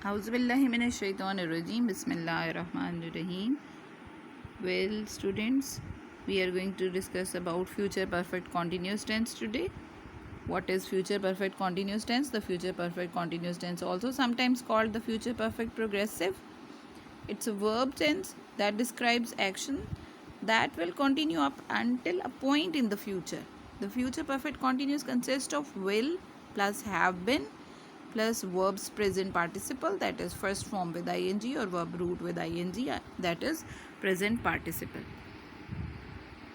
Auzubillahiminash-shaytanir-rajim. Bismillahir-rahmanir-rahim. Well, students, we are going to discuss about future perfect continuous tense today. What is future perfect continuous tense? The future perfect continuous tense, also sometimes called the future perfect progressive. It's a verb tense that describes action that will continue up until a point in the future. The future perfect continuous consists of will plus have been plus verbs present participle, that is first form with ing, or verb root with ing, that is present participle.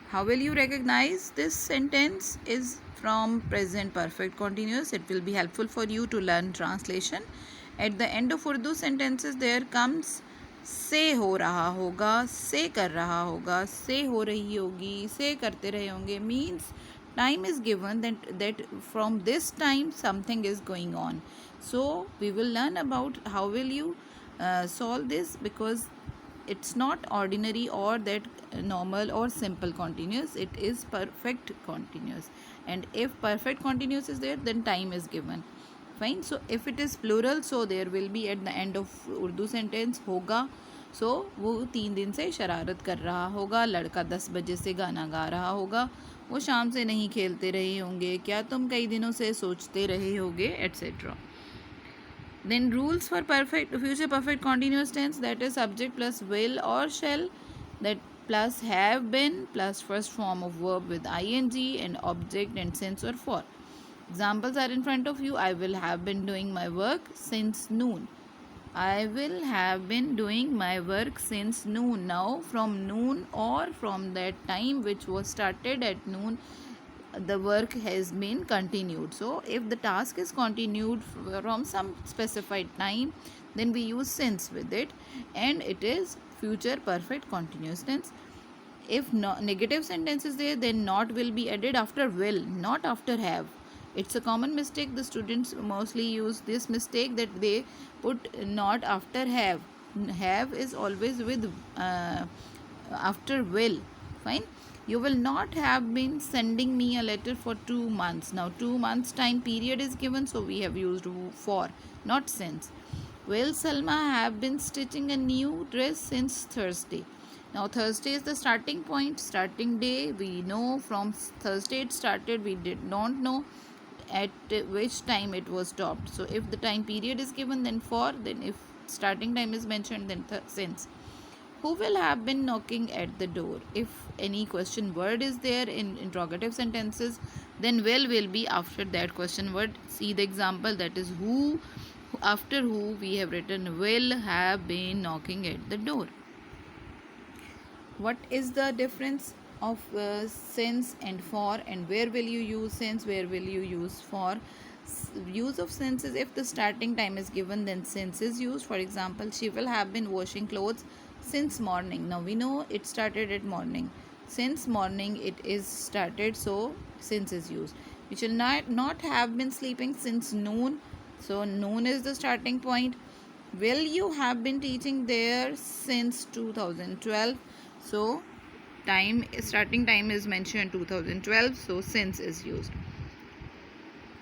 How will you recognize this sentence is from present perfect continuous. It will be helpful for you to learn translation. At the end of Urdu sentences there comes से हो रहा होगा, से कर रहा होगा, से हो रही होगी, से करते रहे होंगे, means time is given that from this time something is going on. So we will learn about how will you solve this, because it's not ordinary or that normal or simple continuous, it is perfect continuous, and if perfect continuous is there then time is given. Fine. So if it is plural, so there will be at the end of Urdu sentence होगा. So वो 3 दिन से शरारत कर रहा होगा, लड़का 10 बजे से गाना गा रहा होगा, वो शाम से नहीं खेलते रहे होंगे, क्या तुम कई दिनों से सोचते रहे होगे, etc. Then rules for perfect future perfect continuous tense, that is subject plus will or shall, that plus have been plus first form of verb with ing and object and since or for. Examples are in front of you. I will have been doing my work since noon. I will have been doing my work since noon. Now from noon or from that time which was started at noon, the work has been continued. So if the task is continued from some specified time, then we use since with it, and it is future perfect continuous tense. If negative sentence is there, then not will be added after will, not after have. It's a common mistake. The students mostly use this mistake, that they put not after have. Have is always with after will. Fine. You will not have been sending me a letter for 2 months. Now 2 months time period is given, so we have used for, not since. Will Salma have been stitching a new dress since Thursday? Now Thursday is the starting point, starting day. We know from Thursday it started. We did not know at which time it was stopped. So if the time period is given, then for, then if starting time is mentioned, then since. Who will have been knocking at the door? If any question word is there in interrogative sentences, then will be after that question word. See the example, that is who. After who we have written will have been knocking at the door. What is the difference of since and for, and where will you use since, where will you use for? Use of since is if the starting time is given, then since is used. For example, she will have been washing clothes since morning. Now we know it started at morning. Since morning it is started, so since is used. We shall not have been sleeping since noon. So noon is the starting point. Will you have been teaching there since 2012? So time, starting time is mentioned 2012, so since is used.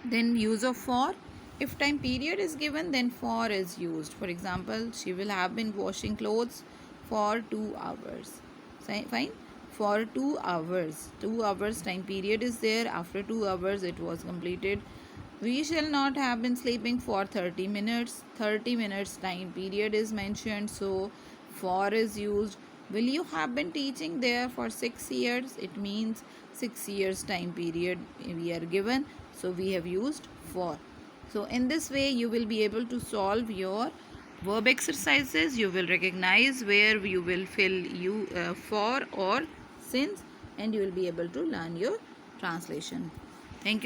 Then use of for, if time period is given, then for is used. For example, she will have been washing clothes for 2 hours. Fine. For 2 hours. 2 hours time period is there. After 2 hours it was completed. We shall not have been sleeping for 30 minutes. 30 minutes time period is mentioned, so for is used. Will you have been teaching there for 6 years? It means 6 years time period we are given, so we have used for. So in this way you will be able to solve your verb exercises. You will recognize where you will fill for or since, and you will be able to learn your translation.